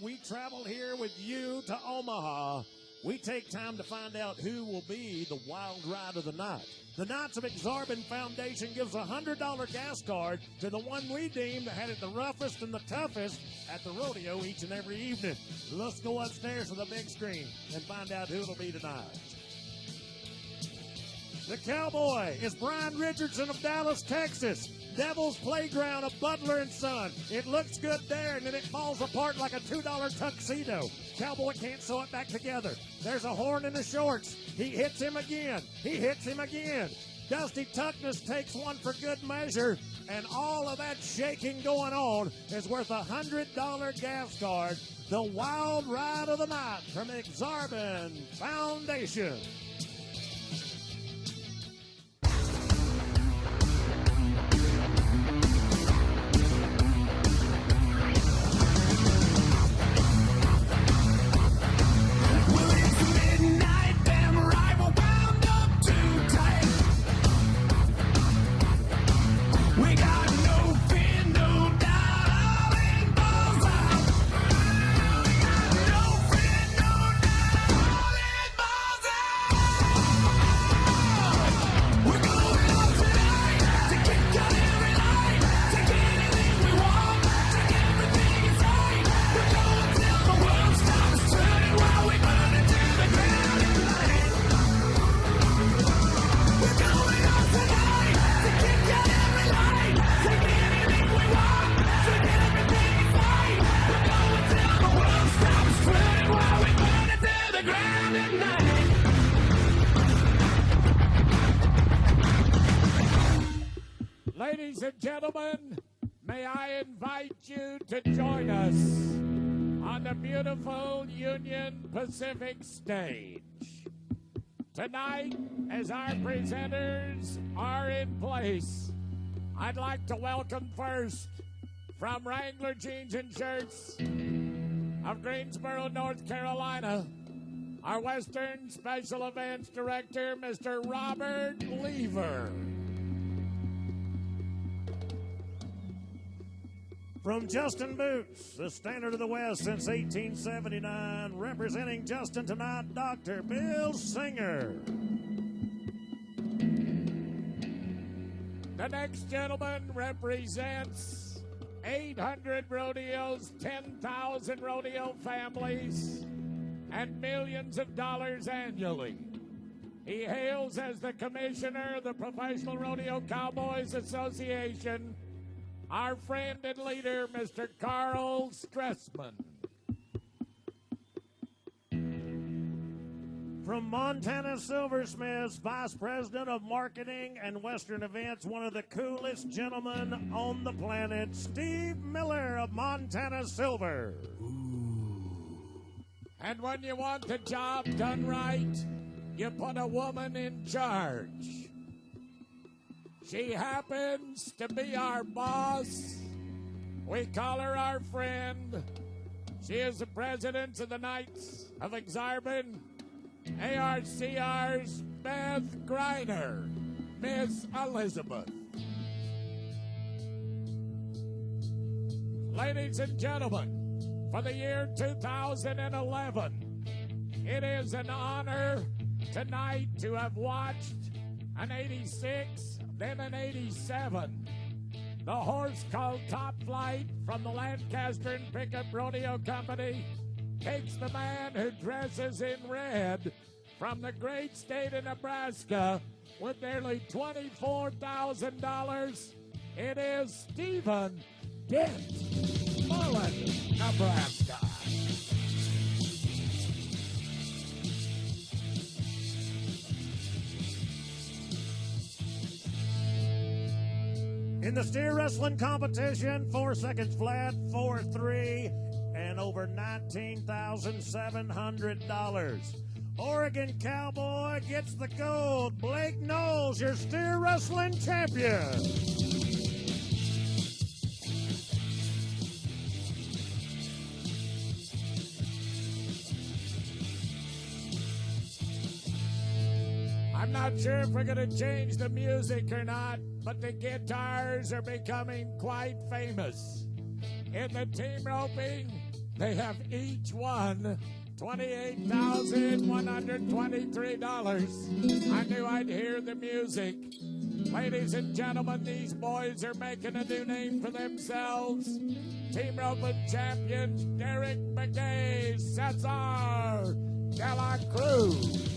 we travel here with you to Omaha. We take time to find out who will be the wild ride of the night. The Knights of Exarban Foundation gives a $100 gas card to the one we deem that had it the roughest and the toughest at the rodeo each and every evening. Let's go upstairs to the big screen and find out who it'll be tonight. The cowboy is Brian Richardson of Dallas, Texas. Devil's Playground of Butler and Son. It looks good there, and then it falls apart like a $2 tuxedo. Cowboy can't sew it back together. There's a horn in the shorts. He hits him again. He hits him again. Dusty Tuckness takes one for good measure, and all of that shaking going on is worth a $100 gas card. The wild ride of the night from Exarban Foundation. Ladies and gentlemen, may I invite you to join us on the beautiful Union Pacific stage. Tonight, as our presenters are in place, I'd like to welcome first, from Wrangler Jeans and Shirts of Greensboro, North Carolina, our Western Special Events Director, Mr. Robert Lever. From Justin Boots, the standard of the West since 1879, representing Justin tonight, Dr. Bill Singer. The next gentleman represents 800 rodeos, 10,000 rodeo families, and millions of dollars annually. He hails as the commissioner of the Professional Rodeo Cowboys Association, our friend and leader, Mr. Carl Stressman. From Montana Silversmiths, Vice President of Marketing and Western Events, one of the coolest gentlemen on the planet, Steve Miller of Montana Silver. And when you want the job done right, you put a woman in charge. She happens to be our boss. We call her our friend. She is the president of the Knights of Exarban, ARCR's Beth Greiner, Miss Elizabeth. Ladies and gentlemen, for the year 2011, it is an honor tonight to have watched an 86, then an 87. The horse called Top Flight from the Lancaster and Pickup Rodeo Company takes the man who dresses in red from the great state of Nebraska with nearly $24,000. It is Stephen Dent, Mullen, Nebraska. In the steer wrestling competition, 4 seconds flat, 4-3, and over $19,700. Oregon Cowboy gets the gold. Blake Knowles, your steer wrestling champion. I'm not sure if we're going to change the music or not, but the guitars are becoming quite famous. In the team roping, They have each won $28,123. I knew I'd hear the music. Ladies and gentlemen, these boys are making a new name for themselves. Team Roping champions Derek McGay, Cesar de la Cruz.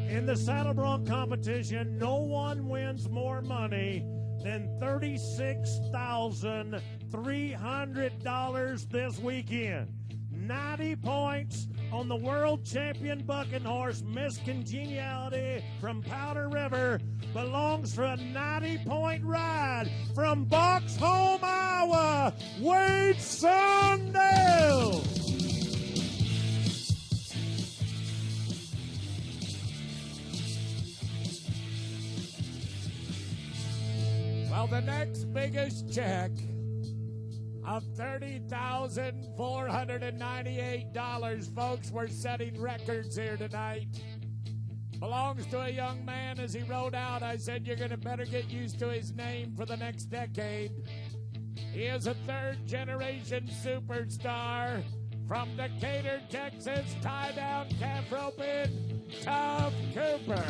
In the saddle bronc competition, no one wins more money than $36,300 this weekend. 90 points on the world champion bucking horse, Miss Congeniality from Powder River, belongs to a 90-point ride from Boxholm, Iowa, Wade Sundell. Well, the next biggest check of $30,498, folks, we're setting records here tonight, belongs to a young man. As he rode out, I said, you're going to better get used to his name for the next decade. He is a third-generation superstar from Decatur, Texas, tie-down calf roping, Tough Cooper.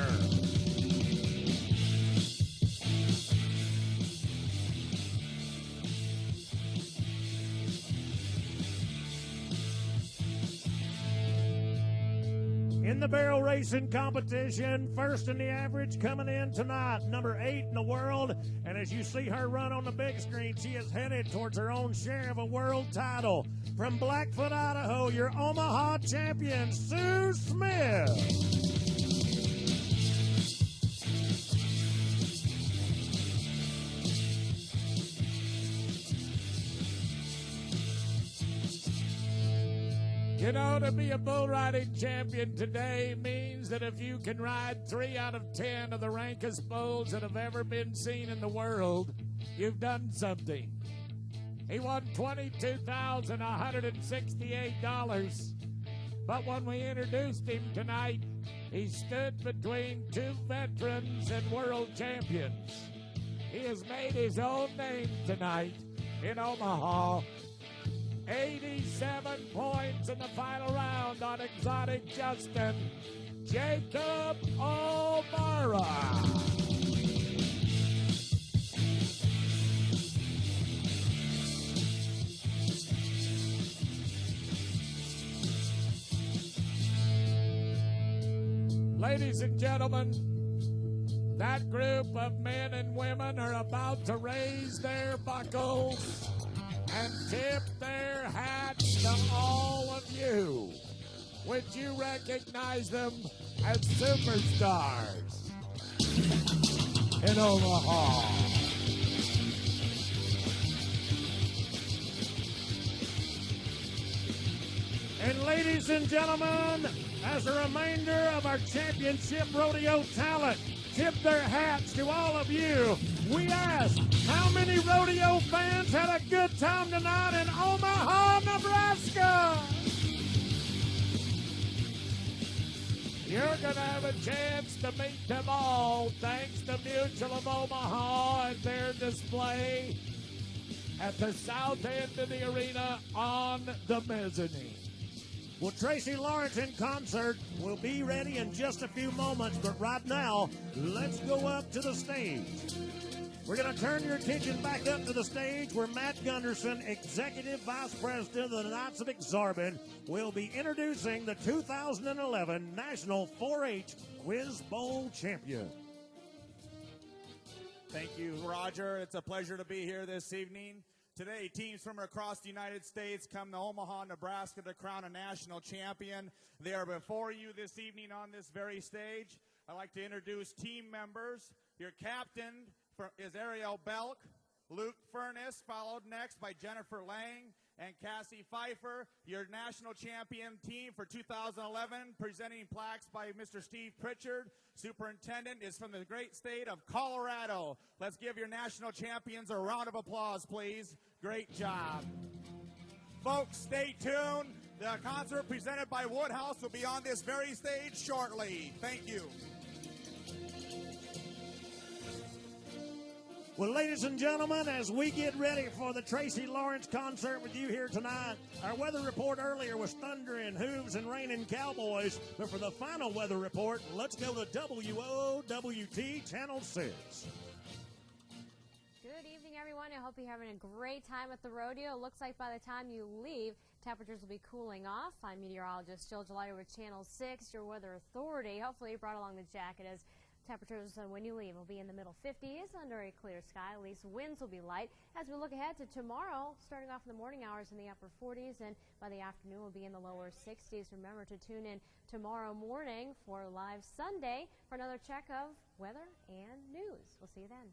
In the barrel racing competition, first in the average coming in tonight, number 8 in the world. And as you see her run on the big screen, she is headed towards her own share of a world title. From Blackfoot, Idaho, your Omaha champion, Sue Smith. You know, to be a bull riding champion today means that if you can ride 3 out of 10 of the rankest bulls that have ever been seen in the world, you've done something. He won $22,168. But when we introduced him tonight, he stood between 2 veterans and world champions. He has made his own name tonight in Omaha. 87 points in the final round on Exotic Justin, Jacob O'Mara. Ladies and gentlemen, that group of men and women are about to raise their buckles and tip their hats to all of you. Would you recognize them as superstars in Omaha? And ladies and gentlemen, as a reminder of our championship rodeo talent, tip their hats to all of you. We asked, how many rodeo fans had a good time tonight in Omaha, Nebraska? You're going to have a chance to meet them all thanks to Mutual of Omaha and their display at the south end of the arena on the mezzanine. Well, Tracy Lawrence in concert will be ready in just a few moments, but right now, let's go up to the stage. We're going to turn your attention back up to the stage where Matt Gunderson, Executive Vice President of the Knights of Exarban, will be introducing the 2011 National 4-H Quiz Bowl Champion. Thank you, Roger. It's a pleasure to be here this evening. Today, teams from across the United States come to Omaha, Nebraska to crown a national champion. They are before you this evening on this very stage. I'd like to introduce team members. Your captain is Ariel Belk, Luke Furness, followed next by Jennifer Lang and Cassie Pfeiffer. Your national champion team for 2011, presenting plaques by Mr. Steve Pritchard. Superintendent is from the great state of Colorado. Let's give your national champions a round of applause, please. Great job. Folks, stay tuned. The concert presented by Woodhouse will be on this very stage shortly. Thank you. Well, ladies and gentlemen, as we get ready for the Tracy Lawrence concert with you here tonight, our weather report earlier was thundering hooves and raining cowboys. But for the final weather report, let's go to WOWT Channel 6. Good evening, everyone. I hope you're having a great time at the rodeo. It looks like by the time you leave, temperatures will be cooling off. I'm meteorologist Jill Gelato with Channel 6, your weather authority. Hopefully you brought along the jacket, as temperatures when you leave will be in the middle 50s under a clear sky. At least winds will be light. As we look ahead to tomorrow, starting off in the morning hours in the upper 40s, and by the afternoon we'll be in the lower 60s. Remember to tune in tomorrow morning for Live Sunday for another check of weather and news. We'll see you then.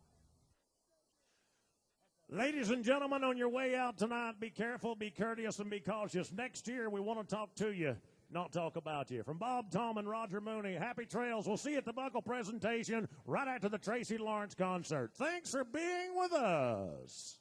Ladies and gentlemen, on your way out tonight, be careful, be courteous, and be cautious. Next year, we want to talk to you, not talk about you. From Bob, Tom, and Roger Mooney, happy trails. We'll see you at the Buckle presentation right after the Tracy Lawrence concert. Thanks for being with us.